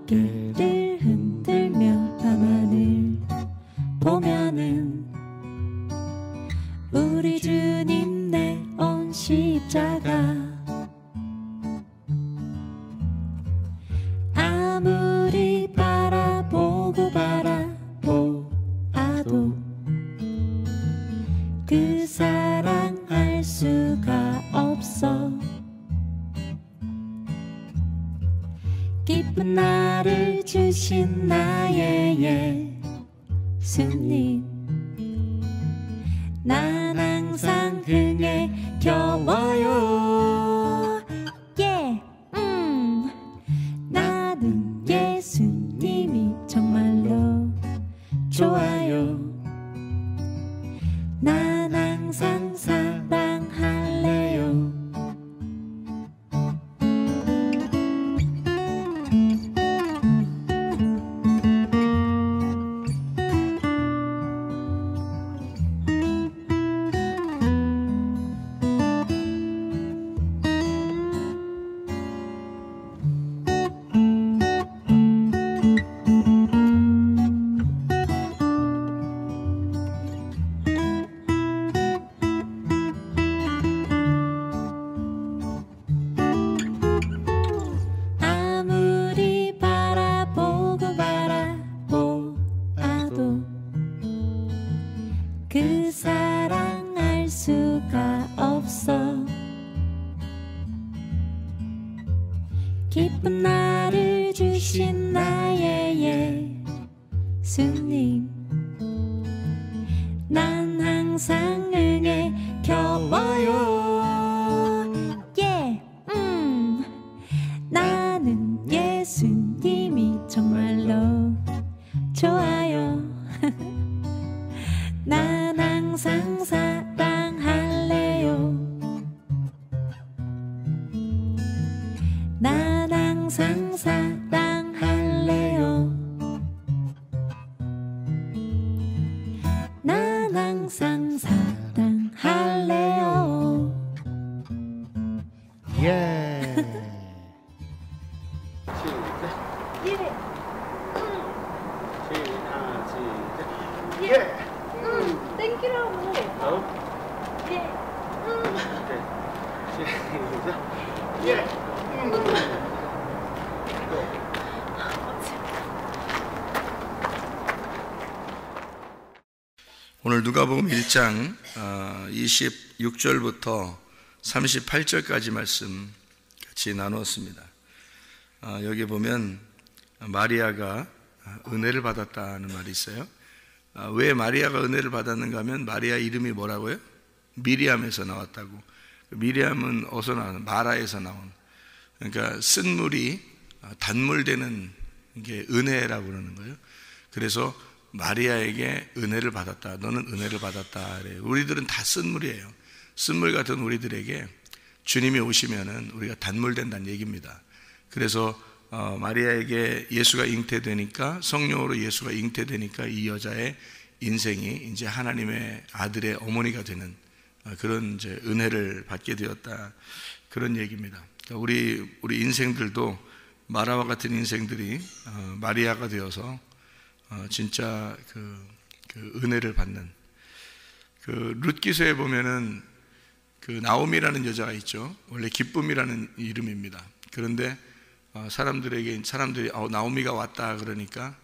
어깨를 흔들며 밤하늘 보면은 우리 주님 내온 십자가 아무리 바라보고 바라보아도 그 사랑 알 수가 없어. 기쁜 나를 주신 나의 예수님, 난 항상 등에 겨워요. 나는 예수님이 정말로 좋아요. 난 항상 사랑할래요. 그 사랑 알 수가 없어. 기쁜 나를 주신 나의 예수님, 난 항상 은혜 겨워요. 나는 예수님이 정말로 좋아요. 난 항상 사랑할래요. 난 항상 사랑할래요. 난 항상 사랑할래요. 예. 땡기라고. 예. 오늘 누가복음 1장 26절부터 38절까지 말씀 같이 나누었습니다. 여기 보면 마리아가 은혜를 받았다는 말이 있어요. 왜 마리아가 은혜를 받았는가 하면 마리아 이름이 뭐라고요? 미리암에서 나왔다고. 미리암은 어디서 나온? 마라에서 나온. 그러니까 쓴물이 단물되는 게 은혜라고 그러는 거예요. 그래서 마리아에게 은혜를 받았다. 너는 은혜를 받았다. 그래요. 우리들은 다 쓴물이에요. 쓴물 같은 우리들에게 주님이 오시면은 우리가 단물된다는 얘기입니다. 그래서 마리아에게 예수가 잉태되니까, 성령으로 예수가 잉태되니까 이 여자의 인생이 이제 하나님의 아들의 어머니가 되는 그런 이제 은혜를 받게 되었다, 그런 얘기입니다. 그러니까 우리 인생들도 마라와 같은 인생들이 마리아가 되어서 진짜 그 은혜를 받는. 그 룻기서에 보면은 그 나오미라는 여자가 있죠. 원래 기쁨이라는 이름입니다. 그런데 사람들이 나오미가 왔다 그러니까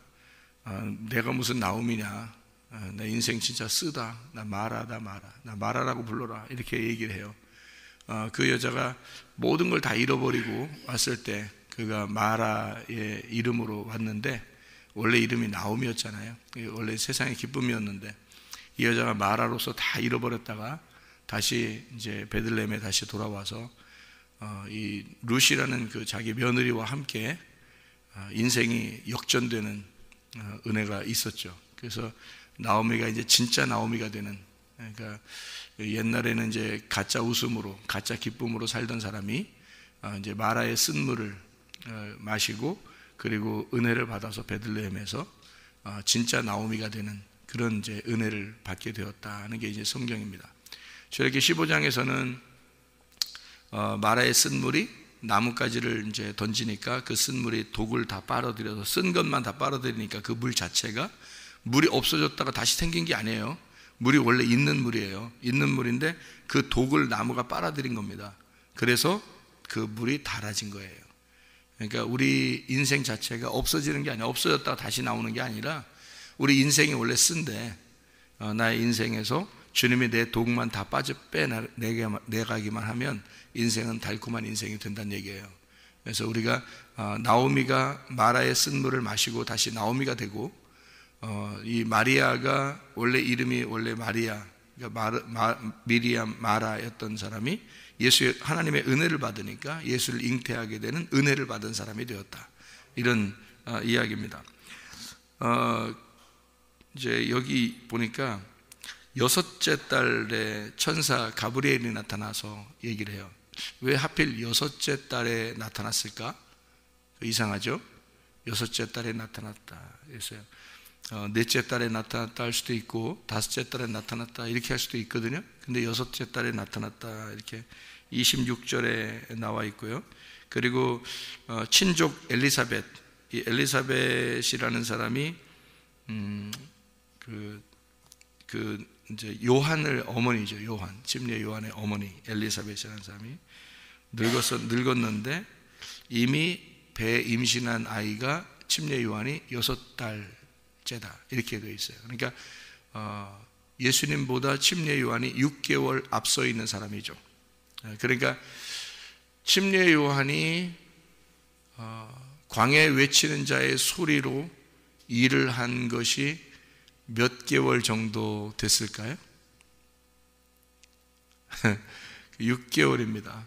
내가 무슨 나오미냐, 내 인생 진짜 쓰다, 나 마라라고 불러라, 이렇게 얘기를 해요. 그 여자가 모든 걸 다 잃어버리고 왔을 때 그가 마라의 이름으로 왔는데, 원래 이름이 나오미였잖아요. 원래 세상의 기쁨이었는데 이 여자가 마라로서 다 잃어버렸다가 다시 이제 베들레헴에 다시 돌아와서 이 룻이라는 그 자기 며느리와 함께 인생이 역전되는 은혜가 있었죠. 그래서 나오미가 이제 진짜 나오미가 되는, 그러니까 옛날에는 이제 가짜 웃음으로, 가짜 기쁨으로 살던 사람이 이제 마라의 쓴물을 마시고 그리고 은혜를 받아서 베들레헴에서 진짜 나오미가 되는 그런 이제 은혜를 받게 되었다는 게 이제 성경입니다. 저렇게 15장에서는 마라의 쓴물이 나뭇가지를 이제 던지니까 그 쓴 물이 독을 다 빨아들여서 쓴 것만 다 빨아들이니까 그 물 자체가 물이 없어졌다가 다시 생긴 게 아니에요. 물이 원래 있는 물이에요. 있는 물인데 그 독을 나무가 빨아들인 겁니다. 그래서 그 물이 달아진 거예요. 그러니까 우리 인생 자체가 없어지는 게 아니라 없어졌다가 다시 나오는 게 아니라 우리 인생이 원래 쓴데 나의 인생에서 주님이 내 독만 다 빼내가기만 하면 인생은 달콤한 인생이 된다는 얘기예요. 그래서 우리가 나오미가 마라의 쓴 물을 마시고 다시 나오미가 되고 이 마리아가 원래 이름이 원래 마리아, 그러니까 미리암 마라였던 사람이 하나님의 은혜를 받으니까 예수를 잉태하게 되는 은혜를 받은 사람이 되었다. 이런 이야기입니다. 이제 여기 보니까 6째 달에 천사 가브리엘이 나타나서 얘기를 해요. 왜 하필 6째 달에 나타났을까? 이상하죠? 6째 달에 나타났다 했어요. 넷째 달에 나타났다 할 수도 있고 5째 달에 나타났다 이렇게 할 수도 있거든요. 근데 6째 달에 나타났다 이렇게 26절에 나와 있고요. 그리고 친족 엘리사벳, 이 엘리사벳이라는 사람이 이제 요한을 어머니죠. 요한, 침례 요한의 어머니 엘리사벳이라는 사람이 늙었는데 이미 배에 임신한 아이가 침례 요한이 6달째다 이렇게 되어 있어요. 그러니까 예수님보다 침례 요한이 6개월 앞서 있는 사람이죠. 그러니까 침례 요한이 광야에 외치는 자의 소리로 일을 한 것이 몇 개월 정도 됐을까요? 6개월입니다.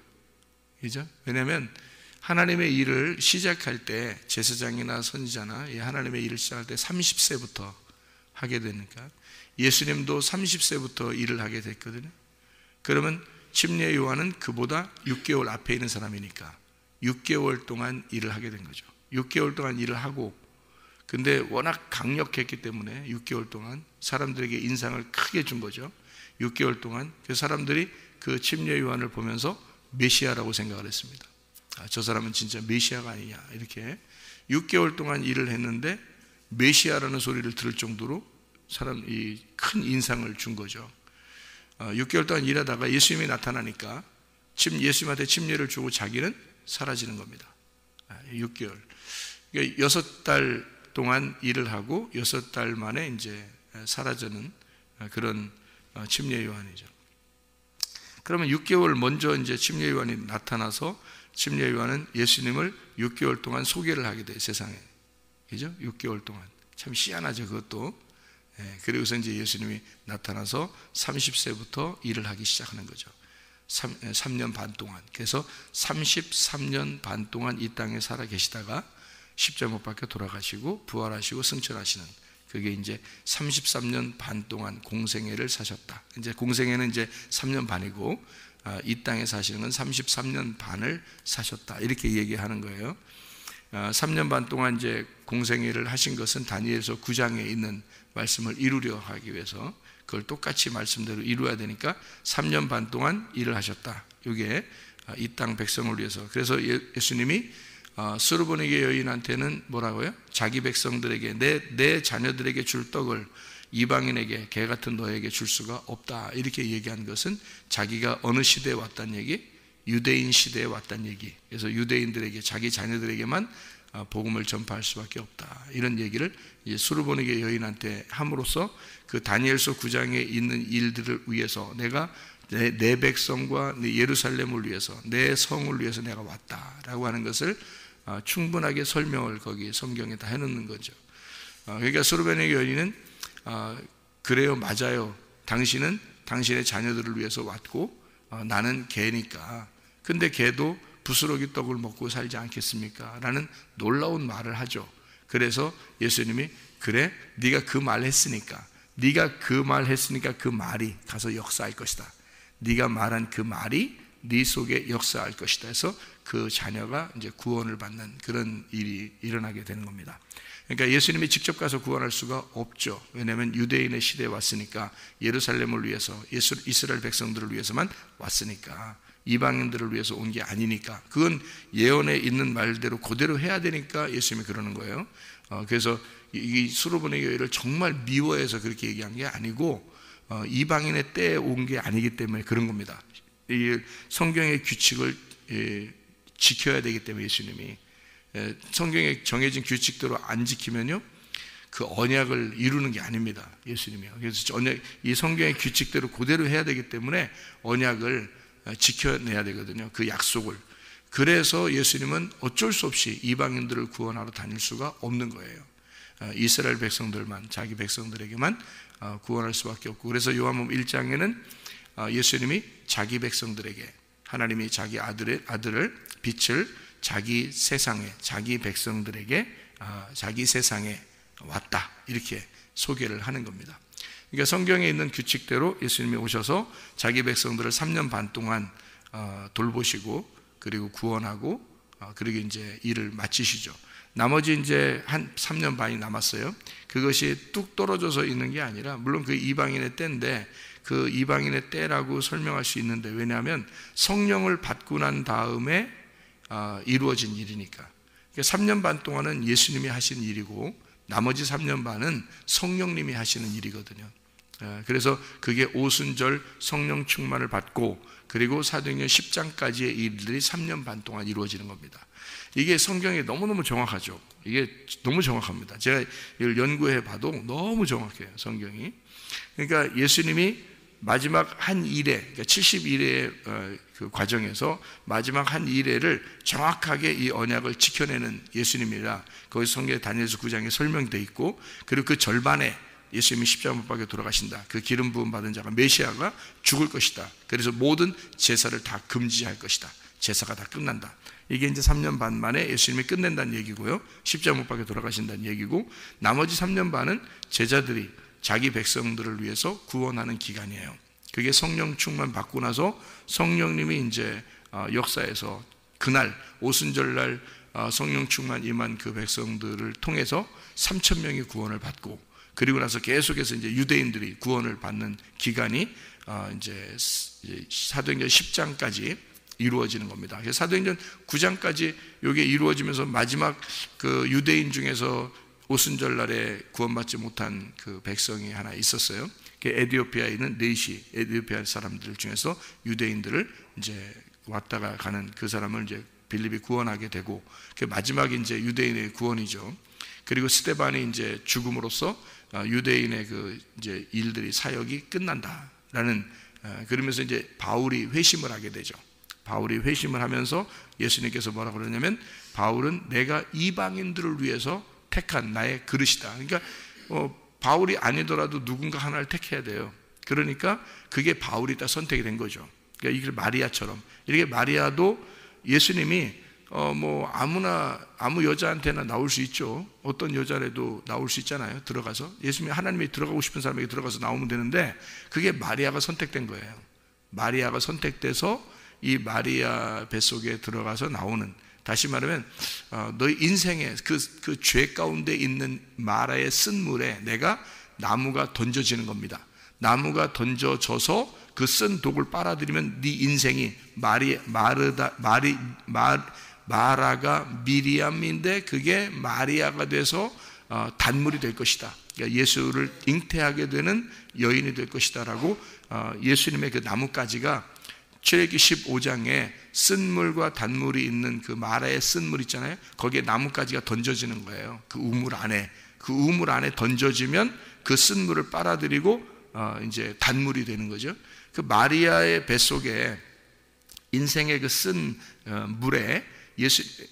그죠? 왜냐하면 하나님의 일을 시작할 때 제사장이나 선지자나 하나님의 일을 시작할 때 30세부터 하게 되니까 예수님도 30세부터 일을 하게 됐거든요. 그러면 침례 요한은 그보다 6개월 앞에 있는 사람이니까 6개월 동안 일을 하게 된 거죠. 6개월 동안 일을 하고 근데 워낙 강력했기 때문에 6개월 동안 사람들에게 인상을 크게 준 거죠. 6개월 동안 그 사람들이 그 침례 요한을 보면서 메시아라고 생각을 했습니다. 저 사람은 진짜 메시아가 아니냐 이렇게 6개월 동안 일을 했는데 메시아라는 소리를 들을 정도로 사람이 큰 인상을 준 거죠. 6개월 동안 일하다가 예수님이 나타나니까 예수님한테 침례를 주고 자기는 사라지는 겁니다. 6개월. 그러니까 6달 동안 일을 하고 6달 만에 이제 사라지는 그런 침례 요한이죠. 그러면 6개월 먼저 이제 침례 요한이 나타나서 침례 요한은 예수님을 6개월 동안 소개를 하게 돼요, 세상에. 그죠? 6개월 동안. 참 희한하죠, 그것도. 그리고서 이제 예수님이 나타나서 30세부터 일을 하기 시작하는 거죠. 3년 반 동안. 그래서 33년 반 동안 이 땅에 살아 계시다가 십자가 못 박혀 돌아가시고 부활하시고 승천하시는 그게 이제 33년 반 동안 공생애를 사셨다. 이제 공생애는 이제 3년 반이고 이 땅에 사시는 건 33년 반을 사셨다. 이렇게 얘기하는 거예요. 3년 반 동안 이제 공생애를 하신 것은 다니엘서 9장에 있는 말씀을 이루려 하기 위해서 그걸 똑같이 말씀대로 이루어야 되니까 3년 반 동안 일을 하셨다. 이게 이 땅 백성을 위해서. 그래서 예수님이 수르보니게 여인한테는 뭐라고요? 자기 백성들에게 내 자녀들에게 줄 떡을 이방인에게 개 같은 너에게 줄 수가 없다 이렇게 얘기한 것은 자기가 어느 시대에 왔다는 얘기? 유대인 시대에 왔다는 얘기. 그래서 유대인들에게 자기 자녀들에게만 복음을 전파할 수밖에 없다 이런 얘기를 수르보니게 여인한테 함으로써 그 다니엘서 9장에 있는 일들을 위해서 내가 내 백성과 내 예루살렘을 위해서 내 성을 위해서 내가 왔다라고 하는 것을 충분하게 설명을 거기 성경에 다 해놓는 거죠. 그러니까 수르보니게 여인은 그래요, 맞아요. 당신은 당신의 자녀들을 위해서 왔고 나는 개니까. 근데 개도 부스러기 떡을 먹고 살지 않겠습니까? 라는 놀라운 말을 하죠. 그래서 예수님이 그래, 네가 그 말 했으니까 그 말이 가서 역사할 것이다. 네가 말한 그 말이 네 속에 역사할 것이다 해서 그 자녀가 이제 구원을 받는 그런 일이 일어나게 되는 겁니다. 그러니까 예수님이 직접 가서 구원할 수가 없죠. 왜냐하면 유대인의 시대에 왔으니까 예루살렘을 위해서 이스라엘 백성들을 위해서만 왔으니까 이방인들을 위해서 온 게 아니니까, 그건 예언에 있는 말대로 그대로 해야 되니까 예수님이 그러는 거예요. 그래서 이 수로보내 교회를 정말 미워해서 그렇게 얘기한 게 아니고 이방인의 때에 온 게 아니기 때문에 그런 겁니다. 이 성경의 규칙을 지켜야 되기 때문에 예수님이 성경에 정해진 규칙대로 안 지키면요 그 언약을 이루는 게 아닙니다. 예수님이요. 그래서 이 성경의 규칙대로 그대로 해야 되기 때문에 언약을 지켜내야 되거든요. 그 약속을. 그래서 예수님은 어쩔 수 없이 이방인들을 구원하러 다닐 수가 없는 거예요. 이스라엘 백성들만, 자기 백성들에게만 구원할 수밖에 없고, 그래서 요한복음 1장에는 예수님이 자기 백성들에게, 하나님이 자기 아들을 빛을 자기 세상에, 자기 백성들에게, 자기 세상에 왔다, 이렇게 소개를 하는 겁니다. 그러니까 성경에 있는 규칙대로 예수님이 오셔서 자기 백성들을 3년 반 동안 돌보시고, 그리고 구원하고, 그리고 이제 일을 마치시죠. 나머지 이제 한 3년 반이 남았어요. 그것이 뚝 떨어져서 있는 게 아니라, 물론 그 이방인의 때인데, 그 이방인의 때라고 설명할 수 있는데, 왜냐하면 성령을 받고 난 다음에 이루어진 일이니까. 3년 반 동안은 예수님이 하신 일이고, 나머지 3년 반은 성령님이 하시는 일이거든요. 그래서 그게 오순절 성령 충만을 받고, 그리고 사도행전 10장까지의 일들이 3년 반 동안 이루어지는 겁니다. 이게 성경이 너무너무 정확하죠. 이게 너무 정확합니다. 제가 이걸 연구해 봐도 너무 정확해요, 성경이. 그러니까 예수님이 마지막 한 일회, 그러니까 70일의 그 과정에서 마지막 한 일회를 정확하게 이 언약을 지켜내는 예수님이라, 거기 성경에 다니엘서 9장에 설명되어 있고, 그리고 그 절반에 예수님이 십자가 못 박혀 돌아가신다. 그 기름 부음 받은 자가, 메시아가 죽을 것이다. 그래서 모든 제사를 다 금지할 것이다. 제사가 다 끝난다. 이게 이제 3년 반 만에 예수님이 끝낸다는 얘기고요. 십자가 못 박혀 돌아가신다는 얘기고, 나머지 3년 반은 제자들이 자기 백성들을 위해서 구원하는 기간이에요. 그게 성령 충만 받고 나서 성령님이 이제 역사에서 그날 오순절날 성령 충만 임한 그 백성들을 통해서 3,000명이 구원을 받고, 그리고 나서 계속해서 이제 유대인들이 구원을 받는 기간이 이제 사도행전 10장까지 이루어지는 겁니다. 그래서 사도행전 9장까지 이게 이루어지면서 마지막 그 유대인 중에서 오순절날에 구원받지 못한 그 백성이 하나 있었어요. 에디오피아에 있는 네시, 에디오피아 사람들 중에서 유대인들을 이제 왔다가 가는 그 사람을 이제 빌립이 구원하게 되고, 그 마지막이 이제 유대인의 구원이죠. 그리고 스데반이 이제 죽음으로써 유대인의 그 이제 일들이, 사역이 끝난다라는, 그러면서 이제 바울이 회심을 하게 되죠. 바울이 회심을 하면서 예수님께서 뭐라고 그러냐면, 바울은 내가 이방인들을 위해서 택한 나의 그릇이다. 그러니까 바울이 아니더라도 누군가 하나를 택해야 돼요. 그러니까 그게 바울이 다 선택이 된 거죠. 그러니까 이게 마리아처럼, 이렇게 마리아도 예수님이 뭐 아무 여자한테나 나올 수 있죠. 어떤 여자라도 나올 수 있잖아요. 들어가서 예수님이, 하나님이 들어가고 싶은 사람에게 들어가서 나오면 되는데, 그게 마리아가 선택된 거예요. 마리아가 선택돼서 이 마리아 뱃속에 들어가서 나오는, 다시 말하면 너희 인생에 그 죄 가운데 있는 마라의 쓴 물에 내가 나무가 던져지는 겁니다. 나무가 던져져서 그 쓴 독을 빨아들이면 네 인생이 마라가 미리암인데 그게 마리아가 돼서 단물이 될 것이다. 그러니까 예수를 잉태하게 되는 여인이 될 것이다 라고 예수님의 그 나뭇가지가 출애굽기 15장에 쓴물과 단물이 있는 그 마라의 쓴물 있잖아요. 거기에 나뭇가지가 던져지는 거예요. 그 우물 안에 던져지면 그 쓴물을 빨아들이고 이제 단물이 되는 거죠. 그 마리아의 뱃속에 인생의 그 쓴 물에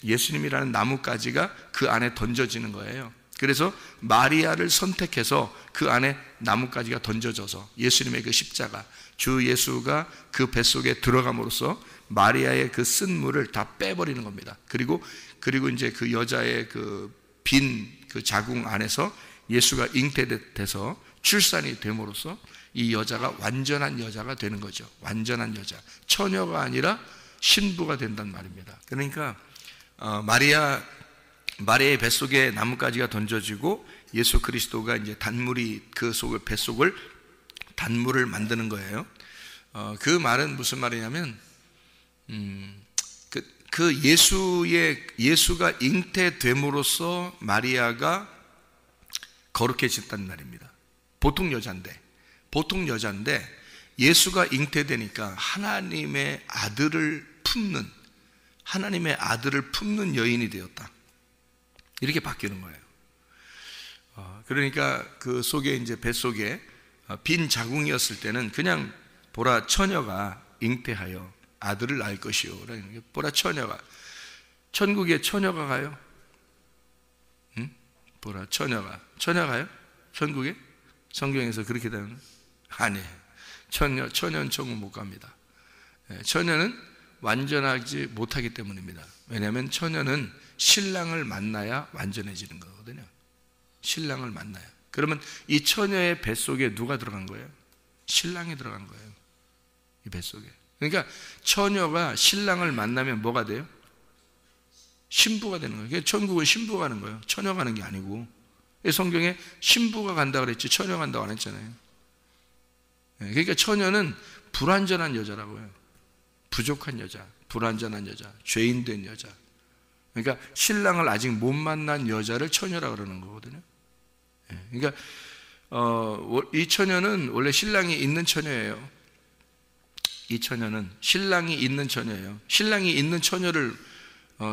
예수님이라는 나뭇가지가 그 안에 던져지는 거예요. 그래서 마리아를 선택해서 그 안에 나뭇가지가 던져져서 예수님의 그 십자가, 주 예수가 그 뱃속에 들어감으로써 마리아의 그 쓴 물을 다 빼버리는 겁니다. 그리고 이제 그 여자의 그 빈 그 자궁 안에서 예수가 잉태돼서 출산이 됨으로써 이 여자가 완전한 여자가 되는 거죠. 완전한 여자, 처녀가 아니라 신부가 된단 말입니다. 그러니까 마리아의 뱃속에 나뭇가지가 던져지고 예수 그리스도가 이제 단물이 그 속을, 뱃속을 단물을 만드는 거예요. 그 말은 무슨 말이냐면 예수가 잉태됨으로써 마리아가 거룩해졌다는 말입니다. 보통 여자인데 예수가 잉태되니까 하나님의 아들을 품는 여인이 되었다. 이렇게 바뀌는 거예요. 그러니까 그 속에 이제 뱃속에 빈 자궁이었을 때는 그냥 보라 처녀가 잉태하여 아들을 낳을 것이요. 보라 처녀가, 천국에 처녀가 가요? 응? 보라 처녀가요? 천국에? 성경에서 그렇게 되는? 아니에요. 처녀는 천국 못 갑니다. 처녀는 완전하지 못하기 때문입니다. 왜냐하면 처녀는 신랑을 만나야 완전해지는 거거든요. 신랑을 만나야. 그러면 이 처녀의 뱃속에 누가 들어간 거예요? 신랑이 들어간 거예요. 이 뱃속에. 그러니까 처녀가 신랑을 만나면 뭐가 돼요? 신부가 되는 거예요. 천국은 신부가 가는 거예요. 처녀가 가는 게 아니고. 성경에 신부가 간다 그랬지 처녀가 간다고 안 했잖아요. 그러니까 처녀는 불완전한 여자라고요. 부족한 여자, 불완전한 여자, 죄인된 여자. 그러니까 신랑을 아직 못 만난 여자를 처녀라 그러는 거거든요. 그러니까 이 처녀는 원래 신랑이 있는 처녀예요. 이 처녀는 신랑이 있는 처녀예요. 신랑이 있는 처녀를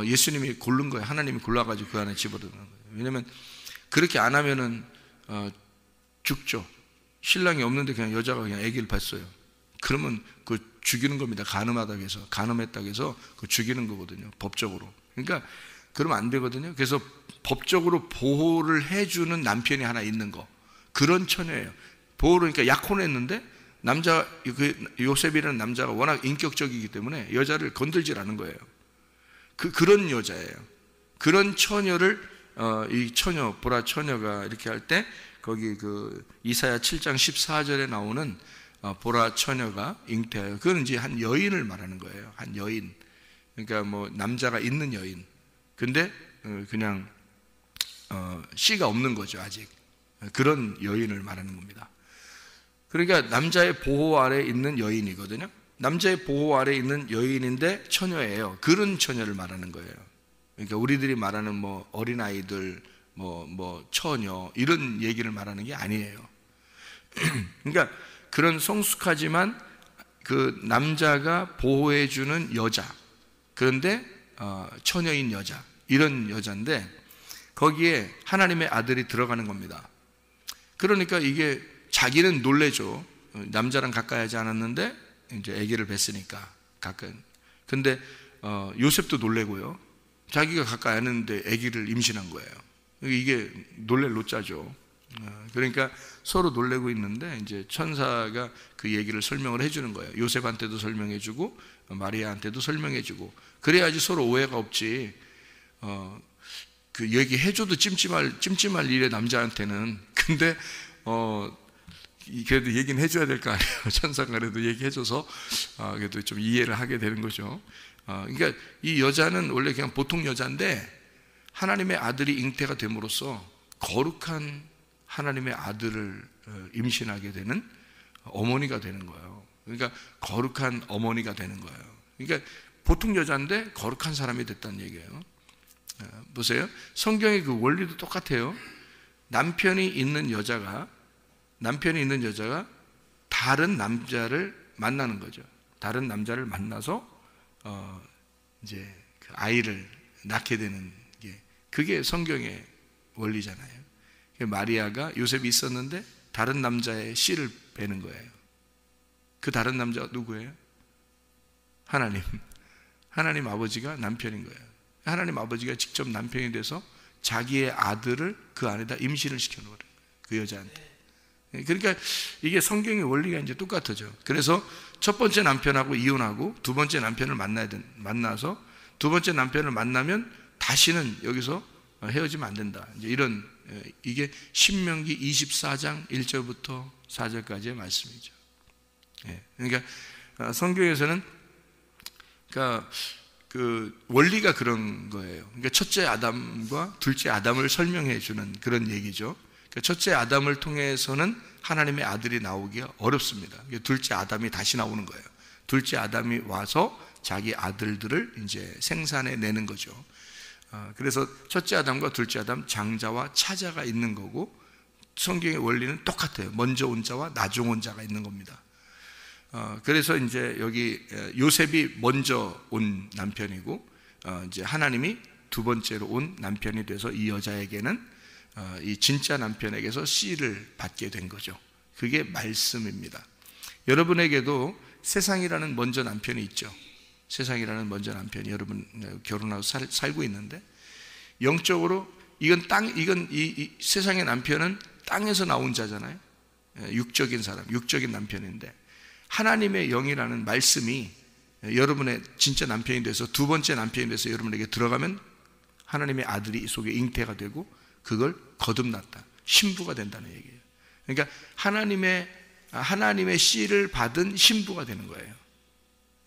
예수님이 고른 거예요. 하나님이 골라가지고 그 안에 집어넣는 거예요. 왜냐하면 그렇게 안 하면은 죽죠. 신랑이 없는데 그냥 여자가 그냥 아기를 봤어요. 그러면 그 죽이는 겁니다. 간음했다고 해서 그 죽이는 거거든요. 법적으로. 그러니까 그러면 안 되거든요. 그래서 법적으로 보호를 해주는 남편이 하나 있는 거. 그런 처녀예요. 보호를 그러니까 약혼했는데 요셉이라는 남자가 워낙 인격적이기 때문에 여자를 건들질 않은 거예요. 그런 여자예요. 그런 처녀를 이 처녀 보라 처녀가 이렇게 할 때 거기 그 이사야 7장 14절에 나오는 보라 처녀가 잉태하여, 그건 이제 한 여인을 말하는 거예요. 한 여인. 그러니까 뭐 남자가 있는 여인. 근데 그냥 씨가 없는 거죠, 아직. 그런 여인을 말하는 겁니다. 그러니까 남자의 보호 아래 있는 여인이거든요. 남자의 보호 아래 있는 여인인데 처녀예요. 그런 처녀를 말하는 거예요. 그러니까 우리들이 말하는 뭐 어린아이들, 뭐 처녀 이런 얘기를 말하는 게 아니에요. 그러니까 그런 성숙하지만 그 남자가 보호해주는 여자, 그런데 처녀인 여자, 이런 여자인데 거기에 하나님의 아들이 들어가는 겁니다. 그러니까 이게 자기는 놀래죠. 남자랑 가까이 하지 않았는데 이제 아기를 뵀으니까 가까이. 근데 요셉도 놀래고요. 자기가 가까이 하는데 아기를 임신한 거예요. 이게 놀랄 노짜죠. 그러니까 서로 놀래고 있는데 이제 천사가 그 얘기를 설명을 해주는 거예요. 요셉한테도 설명해주고 마리아한테도 설명해주고, 그래야지 서로 오해가 없지. 그 얘기해줘도 찜찜할 일에 남자한테는. 근데 그래도 얘기는 해줘야 될 거 아니에요. 천사가 그래도 얘기해줘서 그래도 좀 이해를 하게 되는 거죠. 그러니까 이 여자는 원래 그냥 보통 여자인데 하나님의 아들이 잉태가 됨으로써 거룩한 하나님의 아들을 임신하게 되는 어머니가 되는 거예요. 그러니까 거룩한 어머니가 되는 거예요. 그러니까 보통 여자인데 거룩한 사람이 됐다는 얘기예요. 보세요. 성경의 그 원리도 똑같아요. 남편이 있는 여자가 다른 남자를 만나는 거죠. 다른 남자를 만나서 이제 그 아이를 낳게 되는 게, 그게 성경의 원리잖아요. 마리아가 요셉이 있었는데 다른 남자의 씨를 베는 거예요. 그 다른 남자가 누구예요? 하나님 아버지가 남편인 거예요. 하나님 아버지가 직접 남편이 돼서 자기의 아들을 그 안에다 임신을 시켜놓은 거예요. 그 여자한테. 그러니까 이게 성경의 원리가 이제 똑같아져. 그래서 첫 번째 남편하고 이혼하고 두 번째 남편을 만나서 두 번째 남편을 만나면 다시는 여기서 헤어지면 안 된다. 이제 이런, 이게 신명기 24장 1절부터 4절까지의 말씀이죠. 그러니까 성경에서는 그러니까 그 원리가 그런 거예요. 그러니까 첫째 아담과 둘째 아담을 설명해 주는 그런 얘기죠. 그러니까 첫째 아담을 통해서는 하나님의 아들이 나오기가 어렵습니다. 둘째 아담이 다시 나오는 거예요. 둘째 아담이 와서 자기 아들들을 이제 생산해 내는 거죠. 그래서 첫째 아담과 둘째 아담, 장자와 차자가 있는 거고, 성경의 원리는 똑같아요. 먼저 온 자와 나중 온 자가 있는 겁니다. 그래서 이제 여기 요셉이 먼저 온 남편이고, 이제 하나님이 두 번째로 온 남편이 돼서 이 여자에게는 이 진짜 남편에게서 씨를 받게 된 거죠. 그게 말씀입니다. 여러분에게도 세상이라는 먼저 남편이 있죠. 세상이라는 먼저 남편이 여러분 결혼하고 살고 있는데, 영적으로 이건 이 세상의 남편은 땅에서 나온 자잖아요. 육적인 사람, 육적인 남편인데, 하나님의 영이라는 말씀이 여러분의 진짜 남편이 돼서 두 번째 남편이 돼서 여러분에게 들어가면 하나님의 아들이 이 속에 잉태가 되고 그걸 거듭났다, 신부가 된다는 얘기예요. 그러니까 하나님의 씨를 받은 신부가 되는 거예요.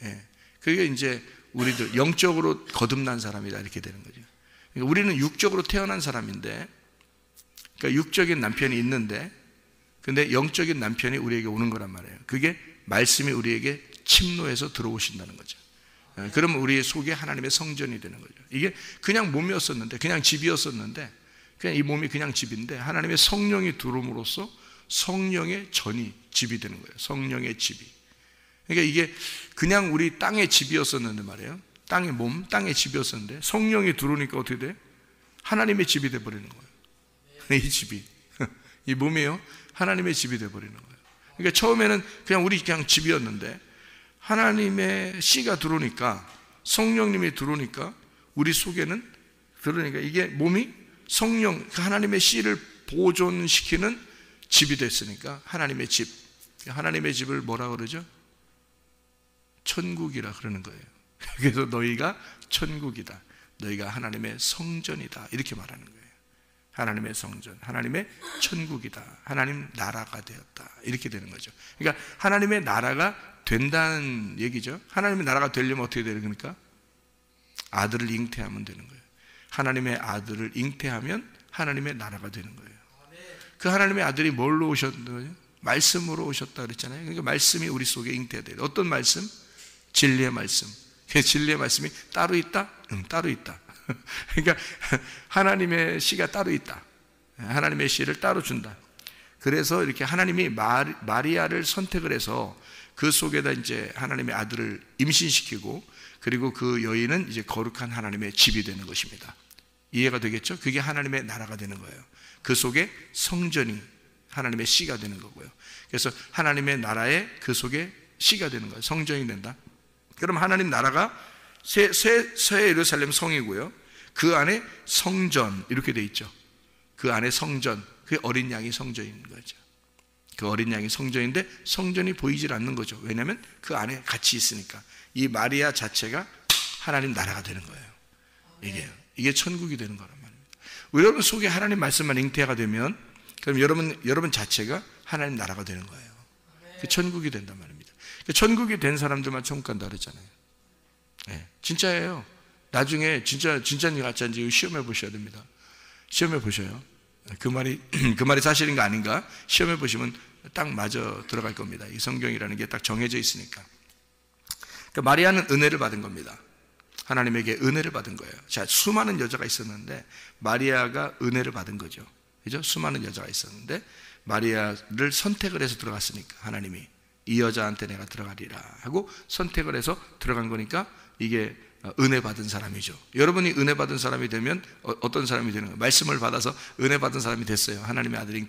예. 그게 이제 우리들 영적으로 거듭난 사람이다 이렇게 되는 거죠. 그러니까 우리는 육적으로 태어난 사람인데, 그러니까 육적인 남편이 있는데, 근데 영적인 남편이 우리에게 오는 거란 말이에요. 그게 말씀이 우리에게 침노해서 들어오신다는 거죠. 그러면 우리 속에 하나님의 성전이 되는 거죠. 이게 그냥 몸이었었는데, 그냥 집이었었는데, 그냥 이 몸이 그냥 집인데 하나님의 성령이 들어옴으로써 성령의 전이 집이 되는 거예요. 성령의 집이. 그러니까 이게 그냥 우리 땅의 집이었었는데 말이에요. 땅의 몸, 땅의 집이었었는데 성령이 들어오니까 어떻게 돼? 하나님의 집이 돼버리는 거예요. 이 집이, 이 몸이요, 하나님의 집이 돼버리는 거예요. 그러니까 처음에는 그냥 우리 그냥 집이었는데 하나님의 씨가 들어오니까, 성령님이 들어오니까 우리 속에는, 그러니까 이게 몸이 성령, 하나님의 씨를 보존시키는 집이 됐으니까 하나님의 집, 하나님의 집을 뭐라 그러죠? 천국이라 그러는 거예요. 그래서 너희가 천국이다, 너희가 하나님의 성전이다 이렇게 말하는 거예요. 하나님의 성전, 하나님의 천국이다, 하나님 나라가 되었다 이렇게 되는 거죠. 그러니까 하나님의 나라가 된다는 얘기죠. 하나님의 나라가 되려면 어떻게 되는 겁니까? 아들을 잉태하면 되는 거예요. 하나님의 아들을 잉태하면 하나님의 나라가 되는 거예요. 그 하나님의 아들이 뭘로 오셨는 거예요? 말씀으로 오셨다 그랬잖아요. 그러니까 말씀이 우리 속에 잉태돼요. 어떤 말씀? 진리의 말씀. 진리의 말씀이 따로 있다? 따로 있다. 그러니까 하나님의 씨가 따로 있다. 하나님의 씨를 따로 준다. 그래서 이렇게 하나님이 마리아를 선택을 해서 그 속에다 이제 하나님의 아들을 임신시키고, 그리고 그 여인은 이제 거룩한 하나님의 집이 되는 것입니다. 이해가 되겠죠? 그게 하나님의 나라가 되는 거예요. 그 속에 성전이 하나님의 씨가 되는 거고요. 그래서 하나님의 나라에 그 속에 씨가 되는 거예요. 성전이 된다. 그럼 하나님 나라가 새 예루살렘 성이고요. 그 안에 성전 이렇게 돼 있죠. 그 안에 성전, 그 어린 양이 성전인 거죠. 그 어린 양이 성전인데 성전이 보이질 않는 거죠. 왜냐하면 그 안에 같이 있으니까. 이 마리아 자체가 하나님 나라가 되는 거예요. 이게 천국이 되는 거란 말입니다. 여러분 속에 하나님 말씀만 잉태가 되면, 그럼 여러분 자체가 하나님 나라가 되는 거예요. 그 천국이 된단 말입니다. 그 천국이 된 사람들만 천국 간다 그랬잖아요. 네, 진짜예요. 나중에 진짜인지 가짜인지 시험해 보셔야 됩니다. 시험해 보셔요. 그 말이 사실인가 아닌가 시험해 보시면 딱 맞아 들어갈 겁니다. 이 성경이라는 게 딱 정해져 있으니까. 그러니까 마리아는 은혜를 받은 겁니다. 하나님에게 은혜를 받은 거예요. 자, 수많은 여자가 있었는데 마리아가 은혜를 받은 거죠. 그죠? 수많은 여자가 있었는데 마리아를 선택을 해서 들어갔으니까 하나님이 이 여자한테 내가 들어가리라 하고 선택을 해서 들어간 거니까 이게 은혜 받은 사람이죠. 여러분이 은혜 받은 사람이 되면 어떤 사람이 되는 거예요? 말씀을 받아서 은혜 받은 사람이 됐어요. 하나님의 아들이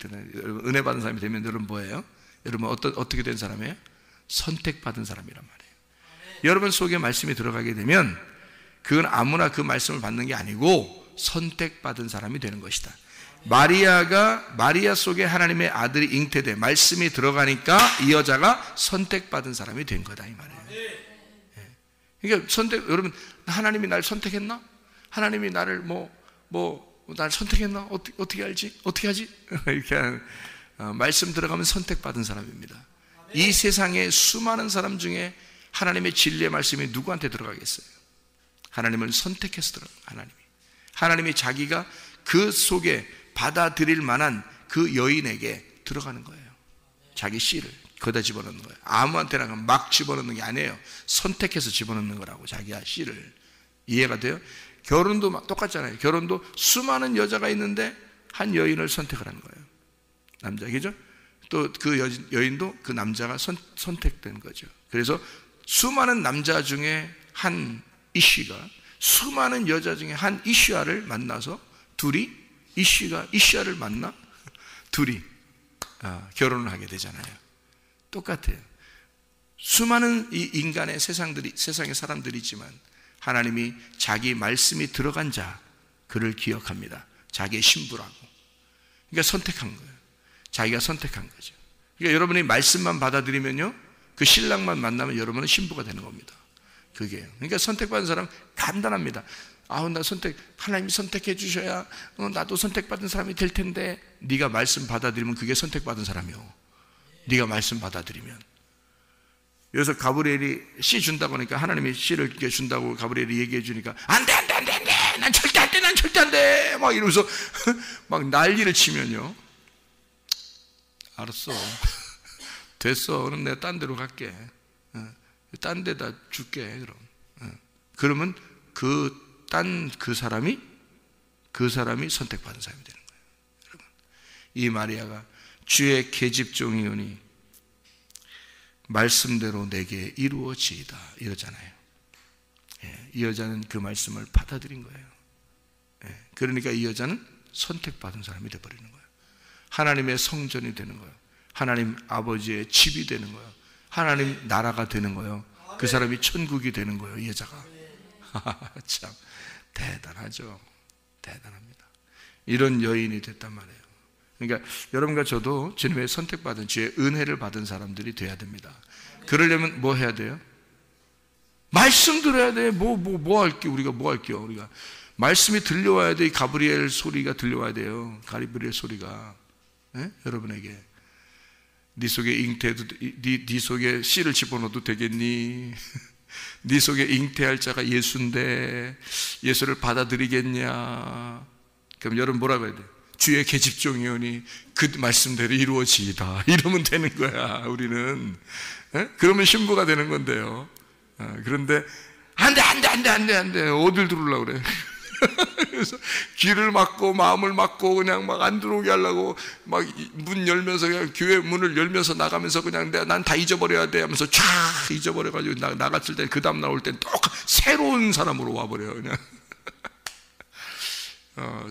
은혜 받은 사람이 되면 여러분 뭐예요? 여러분 어떻게 된 사람이에요? 선택받은 사람이란 말이에요. 여러분 속에 말씀이 들어가게 되면 그건 아무나 그 말씀을 받는 게 아니고 선택받은 사람이 되는 것이다. 마리아 속에 하나님의 아들이 잉태돼 말씀이 들어가니까 이 여자가 선택받은 사람이 된 거다 이 말이에요. 그러니까 여러분 하나님이 날 선택했나? 하나님이 나를 날 선택했나? 어떻게 알지? 어떻게 하지? 이렇게 하는 말씀 들어가면 선택받은 사람입니다. 이 세상에 수많은 사람 중에 하나님의 진리의 말씀이 누구한테 들어가겠어요? 하나님을 선택해서 들어가요. 하나님이 자기가 그 속에 받아들일 만한 그 여인에게 들어가는 거예요. 자기 씨를 거기다 집어넣는 거예요. 아무한테나 막 집어넣는 게 아니에요. 선택해서 집어넣는 거라고. 자기가 씨를. 이해가 돼요? 결혼도 똑같잖아요. 결혼도 수많은 여자가 있는데 한 여인을 선택을 하는 거예요. 남자, 그죠? 또 그 여인도 그 남자가 선택된 거죠. 그래서 수많은 남자 중에 한 이씨가 수많은 여자 중에 한 이씨아를 만나서 둘이 이씨아를 만나 둘이 결혼을 하게 되잖아요. 똑같아요. 수많은 이 인간의 세상의 사람들이 있지만 하나님이 자기 말씀이 들어간 자, 그를 기억합니다. 자기의 신부라고. 그러니까 선택한 거예요. 자기가 선택한 거죠. 그러니까 여러분이 말씀만 받아들이면요, 그 신랑만 만나면 여러분은 신부가 되는 겁니다. 그게요. 그러니까 선택받은 사람 간단합니다. 나 하나님이 선택해 주셔야 나도 선택받은 사람이 될 텐데. 네가 말씀 받아들이면 그게 선택받은 사람이요. 네가 말씀 받아들이면. 여기서 가브리엘이 씨 준다고 하니까, 하나님이 씨를 이렇게 준다고 가브리엘이 얘기해 주니까 안 돼, 난 절대 안 돼 막 이러면서 막 난리를 치면요, 알았어, 됐어, 그럼 내가 딴 데로 갈게, 딴 데다 줄게. 그러면 그 사람이 선택받은 사람이 되는 거예요. 여러분, 이 마리아가 주의 계집종이오니 말씀대로 내게 이루어지이다 이러잖아요. 이 여자는 그 말씀을 받아들인 거예요. 그러니까 이 여자는 선택받은 사람이 되어버리는 거예요. 하나님의 성전이 되는 거예요. 하나님 아버지의 집이 되는 거예요. 하나님 나라가 되는 거예요. 그 사람이 천국이 되는 거예요. 이 여자가. 참 대단하죠. 대단합니다. 이런 여인이 됐단 말이에요. 그러니까 여러분과 저도 주님의 선택받은, 주의 은혜를 받은 사람들이 돼야 됩니다. 그러려면 뭐 해야 돼요? 말씀 들어야 돼. 뭐 할게요? 우리가 뭐 할게요? 우리가 말씀이 들려와야 돼. 이 가브리엘 소리가 들려와야 돼요. 가브리엘 소리가. 여러분에게 네 속에 잉태도, 네 속에 씨를 집어넣어도 되겠니? 네 속에 잉태할 자가 예수인데 예수를 받아들이겠냐? 그럼 여러분 뭐라고 해야 돼요? 주의 계집종이오니 그 말씀대로 이루어지이다. 이러면 되는 거야. 우리는. 그러면 신부가 되는 건데요. 그런데 안 돼. 어딜 들어오려고 그래. 그래서 귀를 막고 마음을 막고 그냥 막 안 들어오게 하려고 막 문 열면서, 그냥 교회 문을 열면서 나가면서 그냥 난 다 잊어버려야 돼 하면서 쫙 잊어버려가지고 나갔을 때 그 다음 나올 땐 또 새로운 사람으로 와버려요. 그냥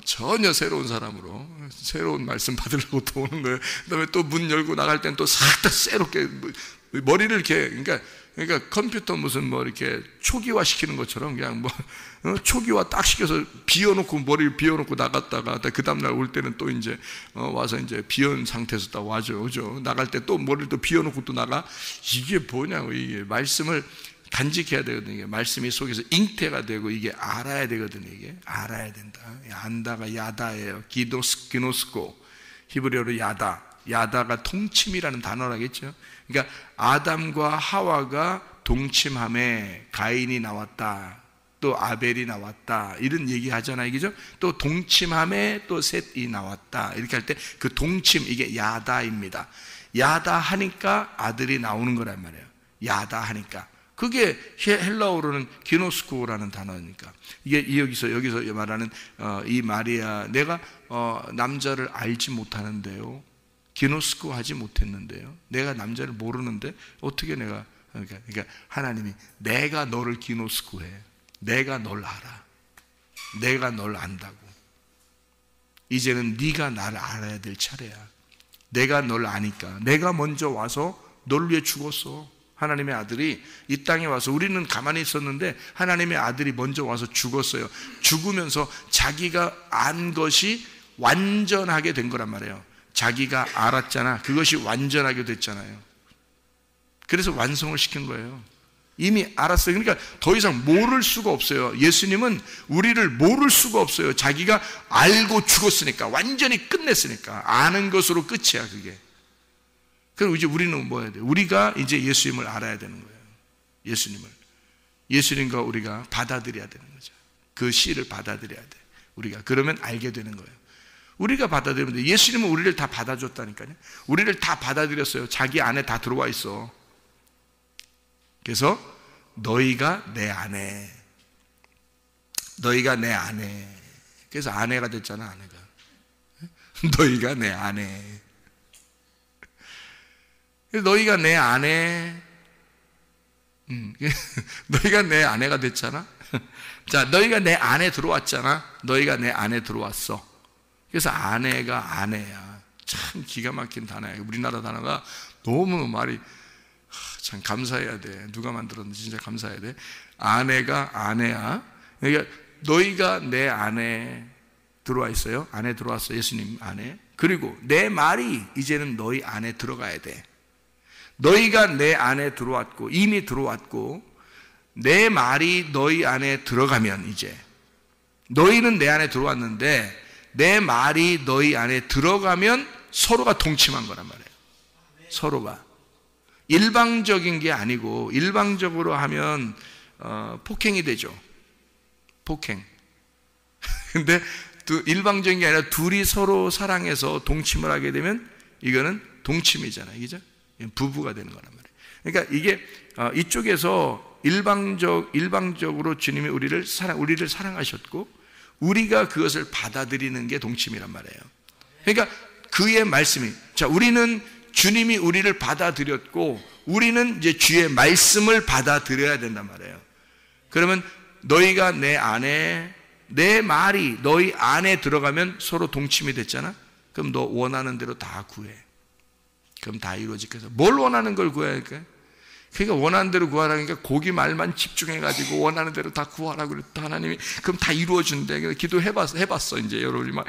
전혀 새로운 사람으로 새로운 말씀 받으려고 또 오는 거예요. 그 다음에 또 문 열고 나갈 땐 또 싹 다 새롭게 머리를 이렇게, 그러니까 컴퓨터 무슨 뭐 이렇게 초기화 시키는 것처럼 그냥 뭐 초기화 딱 시켜서 비워놓고, 머리를 비워놓고 나갔다가 그 다음날 올 때는 또 이제 와서 이제 비운 상태에서 딱 와죠. 그죠? 나갈 때 또 머리를 또 비워놓고 또 나가. 이게 뭐냐고. 이게 말씀을 간직해야 되거든요. 이게 말씀이 속에서 잉태가 되고 이게 알아야 되거든요. 이게 알아야 된다. 안다가 야다예요. 기노스코, 히브리어로 야다가 동침이라는 단어라겠죠. 그러니까 아담과 하와가 동침함에 가인이 나왔다, 또 아벨이 나왔다, 이런 얘기 하잖아요. 그죠? 또 동침함에 또 셋이 나왔다, 이렇게 할 때 그 동침, 이게 야다입니다. 야다 하니까 아들이 나오는 거란 말이에요. 야다 하니까. 그게 헬라어로는 기노스코라는 단어니까. 이게 여기서 말하는 이 마리아, 내가 남자를 알지 못하는데요, 기노스코 하지 못했는데요, 내가 남자를 모르는데 어떻게 내가, 그러니까 하나님이 내가 너를 기노스코해. 내가 널 알아. 내가 널 안다고. 이제는 네가 나를 알아야 될 차례야. 내가 널 아니까 내가 먼저 와서 널 위해 죽었어. 하나님의 아들이 이 땅에 와서, 우리는 가만히 있었는데 하나님의 아들이 먼저 와서 죽었어요. 죽으면서 자기가 안 것이 완전하게 된 거란 말이에요. 자기가 알았잖아. 그것이 완전하게 됐잖아요. 그래서 완성을 시킨 거예요. 이미 알았어요. 그러니까 더 이상 모를 수가 없어요. 예수님은 우리를 모를 수가 없어요. 자기가 알고 죽었으니까, 완전히 끝냈으니까. 아는 것으로 끝이야, 그게. 그럼 이제 우리는 뭐 해야 돼요? 우리가 이제 예수님을 알아야 되는 거예요. 예수님과 우리가 받아들여야 되는 거죠. 그 씨를 받아들여야 돼. 우리가. 그러면 알게 되는 거예요. 우리가 받아들이면 돼. 예수님은 우리를 다 받아줬다니까요. 우리를 다 받아들였어요. 자기 안에 다 들어와 있어. 그래서 너희가 내 안에, 너희가 내 안에. 그래서 아내가 됐잖아, 아내가. 너희가 내 안에. 너희가 내 안에, 너희가 내 아내가 됐잖아. 자, 너희가 내 안에 들어왔잖아. 너희가 내 안에 들어왔어. 그래서 아내가 아내야. 참 기가 막힌 단어야. 우리나라 단어가 너무 말이 참 감사해야 돼. 누가 만들었는지 진짜 감사해야 돼. 아내가 아내야. 그러니까 너희가 내 안에 들어와 있어요. 안에 들어왔어. 예수님 안에. 그리고 내 말이 이제는 너희 안에 들어가야 돼. 너희가 내 안에 들어왔고, 이미 들어왔고, 내 말이 너희 안에 들어가면, 이제 너희는 내 안에 들어왔는데 내 말이 너희 안에 들어가면 서로가 동침한 거란 말이에요. 서로가 일방적인 게 아니고, 일방적으로 하면 폭행이 되죠. 폭행. 근데 일방적인 게 아니라 둘이 서로 사랑해서 동침을 하게 되면 이거는 동침이잖아요. 그죠? 부부가 되는 거란 말이에요. 그러니까 이게 이쪽에서 일방적으로 주님이 우리를 사랑하셨고, 우리가 그것을 받아들이는 게 동침이란 말이에요. 그러니까 그의 말씀이, 자, 우리는 주님이 우리를 받아들였고, 우리는 이제 주의 말씀을 받아들여야 된단 말이에요. 그러면 너희가 내 안에, 내 말이 너희 안에 들어가면 서로 동침이 됐잖아. 그럼 너 원하는 대로 다 구해. 그럼 다 이루어지겠어. 뭘 원하는 걸 구해야 할까? 그러니까 원하는 대로 구하라니까 고기 말만 집중해가지고 원하는 대로 다 구하라고 그랬다. 하나님이 그럼 다 이루어준대. 그래서 기도해봤어. 이제 여러분이 막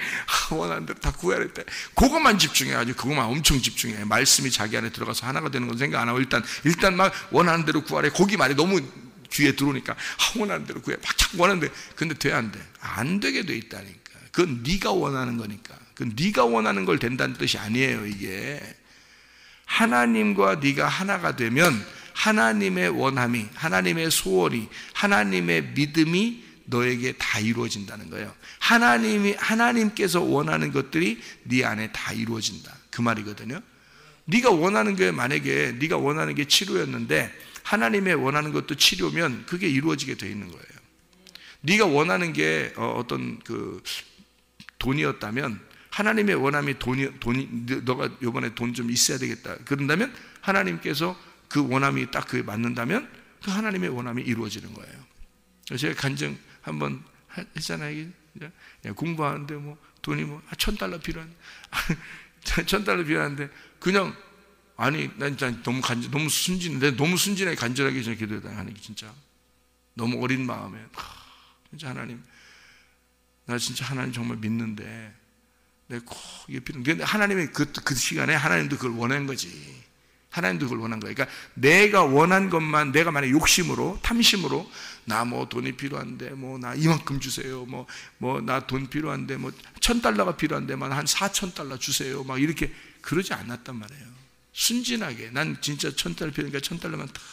원하는 대로 다 구해야 할 때 그것만 집중해가지고 그것만 엄청 집중해. 말씀이 자기 안에 들어가서 하나가 되는 건 생각 안 하고 일단 막 원하는 대로 구하래. 고기 말이 너무 귀에 들어오니까 원하는 대로 구해. 막 자꾸 원하는데, 근데 돼 안 돼? 안 되게 돼 있다니까. 그건 네가 원하는 거니까. 그건 네가 원하는 걸 된다는 뜻이 아니에요. 이게 하나님과 네가 하나가 되면 하나님의 원함이, 하나님의 소원이, 하나님의 믿음이 너에게 다 이루어진다는 거예요. 하나님께서 원하는 것들이 네 안에 다 이루어진다. 그 말이거든요. 네가 원하는 게, 만약에 네가 원하는 게 치료였는데 하나님의 원하는 것도 치료면 그게 이루어지게 돼 있는 거예요. 네가 원하는 게 어떤 그 돈이었다면 하나님의 원함이 돈이 너가 이번에 돈 좀 있어야 되겠다. 그런다면 하나님께서 그 원함이 딱 그에 맞는다면 그 하나님의 원함이 이루어지는 거예요. 제가 간증 한번 했잖아요. 공부하는데 뭐 돈이 뭐 $1,000 필요한데 $1,000 필요한데 그냥 아니 난 진짜 너무 순진하게 간절하게 저는 기도했다. 하나님 진짜 너무 어린 마음에 진짜 하나님, 나 진짜 하나님 정말 믿는데 내가 꼭 이게 필요한데, 근데 하나님이 그 시간에 하나님도 그걸 원한 거지. 하나님도 그걸 원한 거예요. 그러니까 내가 원한 것만, 내가 만약 욕심으로, 탐심으로 나 뭐 돈이 필요한데 뭐 나 이만큼 주세요. 뭐 나 돈 필요한데 뭐 $1,000가 필요한데만 한 $4,000 주세요. 막 이렇게 그러지 않았단 말이에요. 순진하게 난 진짜 $1,000 필요하니까 $1,000만 딱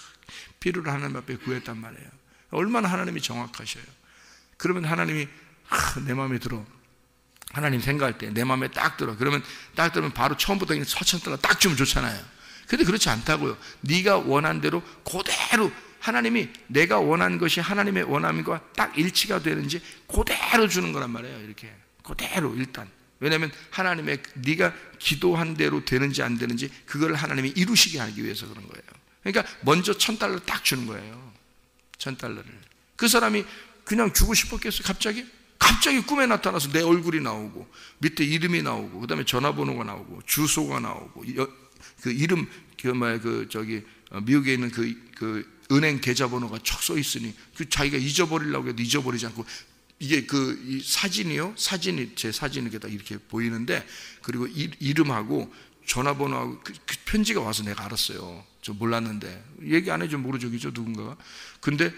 필요로 하나님 앞에 구했단 말이에요. 얼마나 하나님이 정확하셔요. 그러면 하나님이 내 마음에 들어. 하나님 생각할 때 내 마음에 딱 들어. 그러면 딱 들으면 바로 처음부터 $4,000 딱 주면 좋잖아요. 근데 그렇지 않다고요. 네가 원한 대로 그대로, 하나님이 내가 원하는 것이 하나님의 원함과 딱 일치가 되는지 그대로 주는 거란 말이에요. 이렇게 그대로 일단. 왜냐하면 하나님의, 네가 기도한 대로 되는지 안 되는지 그걸 하나님이 이루시게 하기 위해서 그런 거예요. 그러니까 먼저 $1,000를 딱 주는 거예요. $1,000를. 그 사람이 그냥 주고 싶었겠어요? 갑자기 꿈에 나타나서 내 얼굴이 나오고 밑에 이름이 나오고 그다음에 전화번호가 나오고 주소가 나오고 그 이름 미국에 있는 그 은행 계좌번호가 척 써 있으니 그 자기가 잊어버리려고 해도 잊어버리지 않고, 이게 이 사진이 제 사진이 이렇게 보이는데, 그리고 이름하고 전화번호하고 그 편지가 와서 내가 알았어요. 저 몰랐는데 얘기 안 해주면 모르죠, 그죠? 누군가가. 근데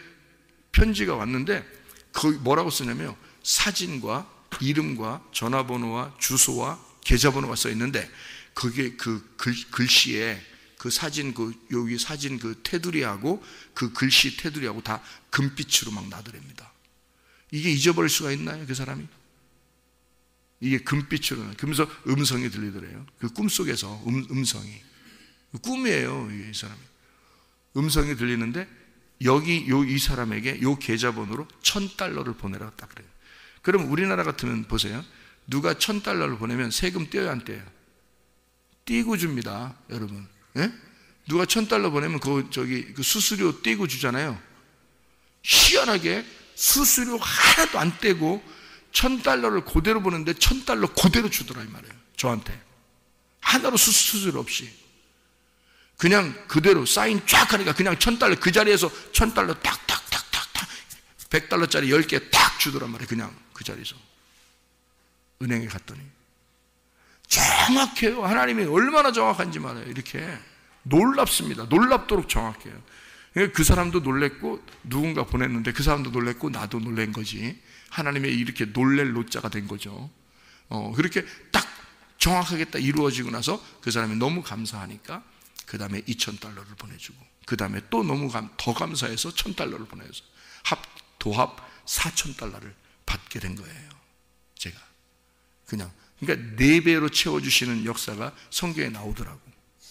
편지가 왔는데 거기 뭐라고 쓰냐면 사진과 이름과 전화번호와 주소와 계좌번호가 써 있는데, 그게 그 글씨에 그 사진 여기 사진 그 테두리하고 그 글씨 테두리하고 다 금빛으로 막 나더랍니다. 이게 잊어버릴 수가 있나요, 그 사람이? 이게 금빛으로, 그러면서 음성이 들리더래요. 그 꿈속에서 음성이. 꿈이에요, 이 사람이. 음성이 들리는데, 이 사람에게 요 계좌번호로 $1,000를 보내라고 딱 그래요. 그럼 우리나라 같으면 보세요. 누가 $1,000를 보내면 세금 떼어요, 안 떼어요? 떼고 줍니다, 여러분. 예? 누가 $1,000 보내면 그 수수료 떼고 주잖아요. 희한하게 수수료 하나도 안 떼고 $1,000를 그대로 보는데 $1,000 그대로 주더라 이 말이에요. 저한테 하나로 수수료 없이 그냥 그대로 사인 쫙 하니까 그냥 $1,000 그 자리에서 $1,000 딱딱딱딱딱 $100짜리 10개 딱 주더란 말이에요. 그냥 그 자리에서 은행에 갔더니 정확해요. 하나님이 얼마나 정확한지 말해요. 이렇게 놀랍습니다. 놀랍도록 정확해요. 그 사람도 놀랬고 누군가 보냈는데 그 사람도 놀랬고 나도 놀란 거지. 하나님의 이렇게 놀랄 노자가 된 거죠. 그렇게 딱 정확하게 딱 이루어지고 나서 그 사람이 너무 감사하니까 그 다음에 $2,000를 보내주고 그 다음에 또 너무 더 감사해서 $1,000를 보내서 도합 $4,000를 받게 된 거예요. 제가 그러니까 4배로 채워주시는 역사가 성경에 나오더라고.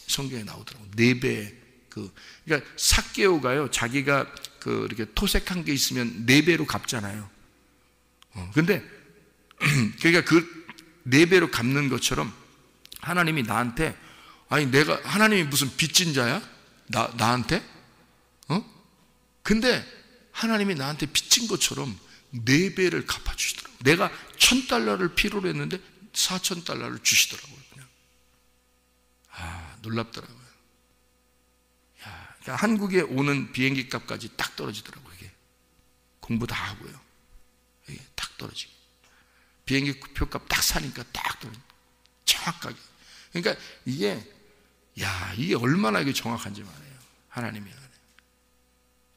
성경에 나오더라고. 4배. 그러니까 삭개오가요, 자기가 이렇게 토색한 게 있으면 4배로 갚잖아요. 근데, 그러니까 4배로 갚는 것처럼 하나님이 나한테, 하나님이 무슨 빚진 자야? 나한테? 근데 하나님이 나한테 빚진 것처럼 4배를 갚아주시더라고요. 내가 $1,000를 필요로 했는데 $4,000를 주시더라고요. 그냥. 놀랍더라고요. 그러니까 한국에 오는 비행기 값까지 딱 떨어지더라고요. 이게 공부 다 하고요. 이게 딱 떨어지고 비행기 표값 딱 사니까 딱 떨어져. 정확하게. 그러니까 이게 얼마나 이게 정확한지 말이에요. 하나님이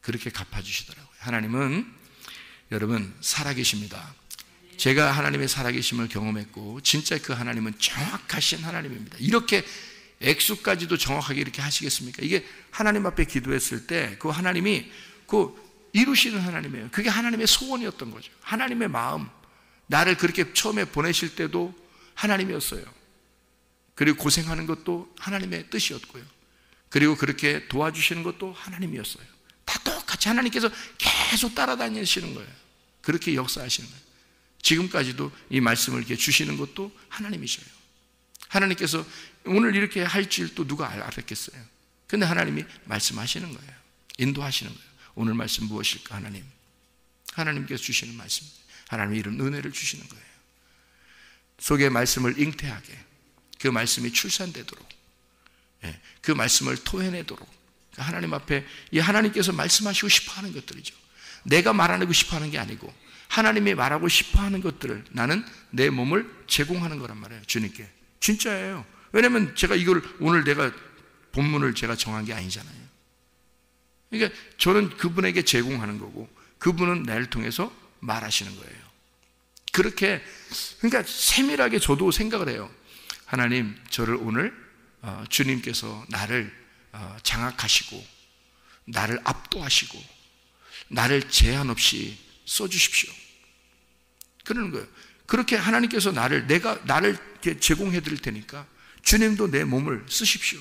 그렇게 갚아주시더라고요. 하나님은 여러분 살아계십니다. 제가 하나님의 살아계심을 경험했고 진짜 그 하나님은 정확하신 하나님입니다. 이렇게 액수까지도 정확하게 이렇게 하시겠습니까? 이게 하나님 앞에 기도했을 때 그 하나님이 이루시는 하나님이에요. 그게 하나님의 소원이었던 거죠. 하나님의 마음. 나를 그렇게 처음에 보내실 때도 하나님이었어요. 그리고 고생하는 것도 하나님의 뜻이었고요. 그리고 그렇게 도와주시는 것도 하나님이었어요. 다 똑같이 하나님께서 계속 따라다니시는 거예요. 그렇게 역사하시는 거예요. 지금까지도 이 말씀을 이렇게 주시는 것도 하나님이셔요. 하나님께서 오늘 이렇게 할 줄 또 누가 알았겠어요? 근데 하나님이 말씀하시는 거예요. 인도하시는 거예요. 오늘 말씀 무엇일까? 하나님께서 주시는 말씀. 하나님이 이런 은혜를 주시는 거예요. 속에 말씀을 잉태하게, 그 말씀이 출산되도록, 그 말씀을 토해내도록, 하나님 앞에 이 하나님께서 말씀하시고 싶어하는 것들이죠. 내가 말하고 싶어하는 게 아니고 하나님이 말하고 싶어하는 것들을 나는 내 몸을 제공하는 거란 말이에요. 주님께. 진짜예요. 왜냐하면 제가 이걸 오늘 내가 본문을 제가 정한 게 아니잖아요. 그러니까 저는 그분에게 제공하는 거고 그분은 나를 통해서 말하시는 거예요. 그렇게 그러니까 세밀하게 저도 생각을 해요. 하나님, 저를 오늘 주님께서 나를 장악하시고 나를 압도하시고 나를 제한 없이 써주십시오. 그러는 거예요. 그렇게 하나님께서 나를 제공해 드릴 테니까 주님도 내 몸을 쓰십시오.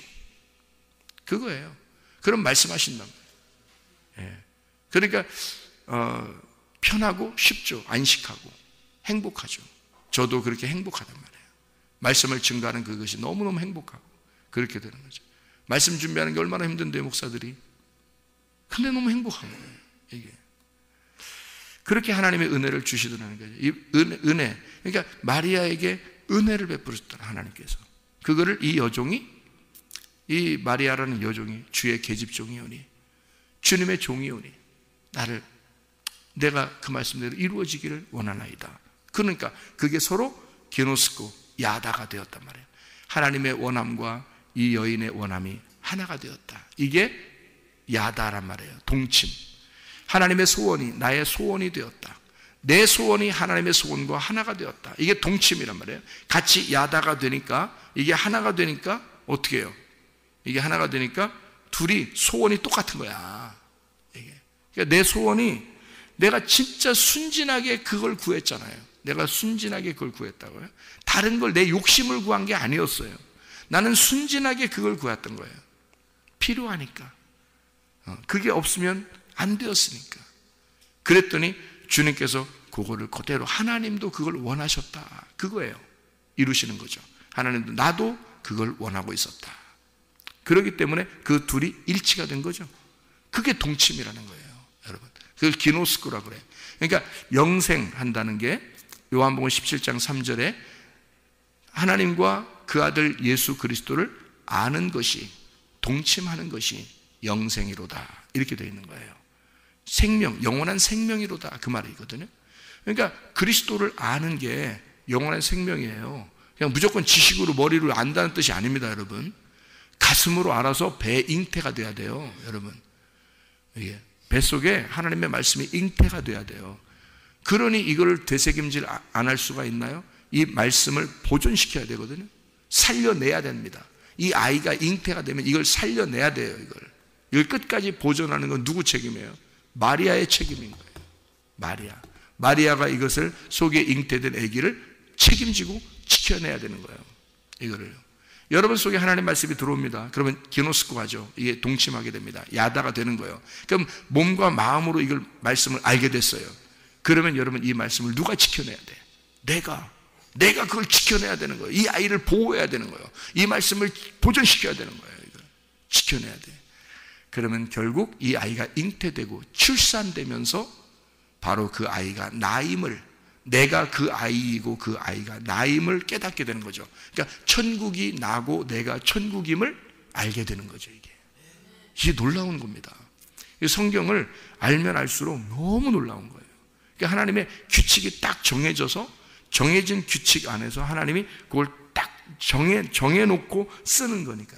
그거예요. 그럼 말씀하신다는 거예요. 그러니까 편하고 쉽죠. 안식하고 행복하죠. 저도 그렇게 행복하단 말이에요. 말씀을 증거하는 그것이 너무너무 행복하고 그렇게 되는 거죠. 말씀 준비하는 게 얼마나 힘든데 목사들이. 근데 너무 행복한 거예요. 이게. 그렇게 하나님의 은혜를 주시더라는 거죠. 이 은혜. 그러니까 마리아에게 은혜를 베푸셨더라 하나님께서. 그거를 이 마리아라는 여종이 주의 계집종이오니 주님의 종이오니 내가 그 말씀대로 이루어지기를 원하나이다. 그러니까 그게 서로 게노스코 야다가 되었단 말이에요. 하나님의 원함과 이 여인의 원함이 하나가 되었다. 이게 야다란 말이에요. 동침. 하나님의 소원이 나의 소원이 되었다. 내 소원이 하나님의 소원과 하나가 되었다. 이게 동침이란 말이에요. 같이 야다가 되니까 이게 하나가 되니까 어떻게 해요? 이게 하나가 되니까 둘이 소원이 똑같은 거야. 이게. 그러니까 내 소원이 내가 진짜 순진하게 그걸 구했잖아요. 내가 순진하게 그걸 구했다고요. 다른 걸 내 욕심을 구한 게 아니었어요. 나는 순진하게 그걸 구했던 거예요. 필요하니까. 그게 없으면 안 되었으니까. 그랬더니 주님께서 그거를 그대로 하나님도 그걸 원하셨다. 그거예요. 이루시는 거죠. 하나님도 나도 그걸 원하고 있었다. 그렇기 때문에 그 둘이 일치가 된 거죠. 그게 동침이라는 거예요, 여러분. 그걸 기노스코라 그래요. 그러니까 영생한다는 게 요한복음 17장 3절에 하나님과 그 아들 예수 그리스도를 아는 것이, 동침하는 것이 영생이로다. 이렇게 되어 있는 거예요. 생명, 영원한 생명이로다. 그 말이거든요. 그러니까 그리스도를 아는 게 영원한 생명이에요. 그냥 무조건 지식으로 머리로 안다는 뜻이 아닙니다, 여러분. 가슴으로 알아서 배 잉태가 돼야 돼요, 여러분. 이게 뱃속에 하나님의 말씀이 잉태가 돼야 돼요. 그러니 이걸 되새김질 안 할 수가 있나요? 이 말씀을 보존시켜야 되거든요. 살려내야 됩니다. 이 아이가 잉태가 되면 이걸 살려내야 돼요. 이걸 끝까지 보존하는 건 누구 책임이에요? 마리아의 책임인 거예요. 마리아가 이것을 속에 잉태된 아기를 책임지고 지켜내야 되는 거예요. 이거를 여러분 속에 하나님의 말씀이 들어옵니다. 그러면 기노스코하죠. 이게 동침하게 됩니다. 야다가 되는 거예요. 그럼 몸과 마음으로 이걸 말씀을 알게 됐어요. 그러면 여러분 이 말씀을 누가 지켜내야 돼? 내가 그걸 지켜내야 되는 거예요. 이 아이를 보호해야 되는 거예요. 이 말씀을 보존시켜야 되는 거예요. 이걸 지켜내야 돼. 그러면 결국 이 아이가 잉태되고 출산되면서 바로 그 아이가 나임을, 내가 그 아이이고 그 아이가 나임을 깨닫게 되는 거죠. 그러니까 천국이 나고 내가 천국임을 알게 되는 거죠. 이게 놀라운 겁니다. 성경을 알면 알수록 너무 놀라운 거예요. 그러니까 하나님의 규칙이 딱 정해진 규칙 안에서 하나님이 그걸 딱 정해놓고 쓰는 거니까.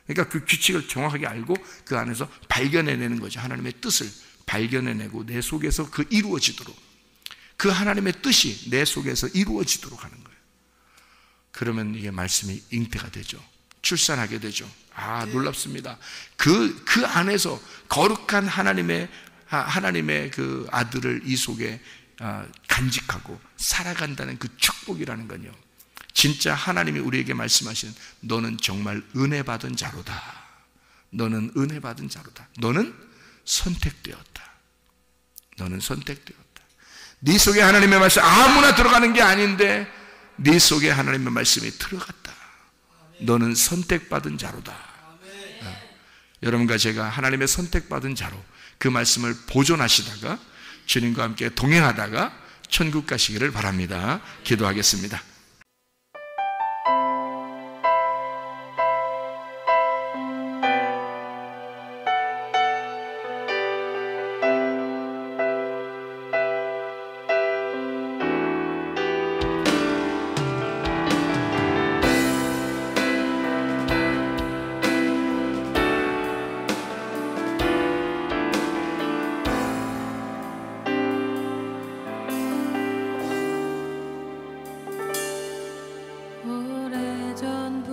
그러니까 그 규칙을 정확하게 알고 그 안에서 발견해내는 거죠. 하나님의 뜻을 발견해내고 내 속에서 그 이루어지도록, 그 하나님의 뜻이 내 속에서 이루어지도록 하는 거예요. 그러면 이게 말씀이 잉태가 되죠. 출산하게 되죠. 놀랍습니다. 그 안에서 거룩한 하나님의 그 아들을 이 속에 간직하고 살아간다는 그 축복이라는 건요, 진짜 하나님이 우리에게 말씀하시는 너는 정말 은혜 받은 자로다. 너는 은혜 받은 자로다. 너는 선택되었다. 너는 선택되었다. 네 속에 하나님의 말씀 아무나 들어가는 게 아닌데 네 속에 하나님의 말씀이 들어갔다. 너는 선택받은 자로다. 여러분과 제가 하나님의 선택받은 자로 그 말씀을 보존하시다가 주님과 함께 동행하다가 천국 가시기를 바랍니다. 기도하겠습니다. 오래전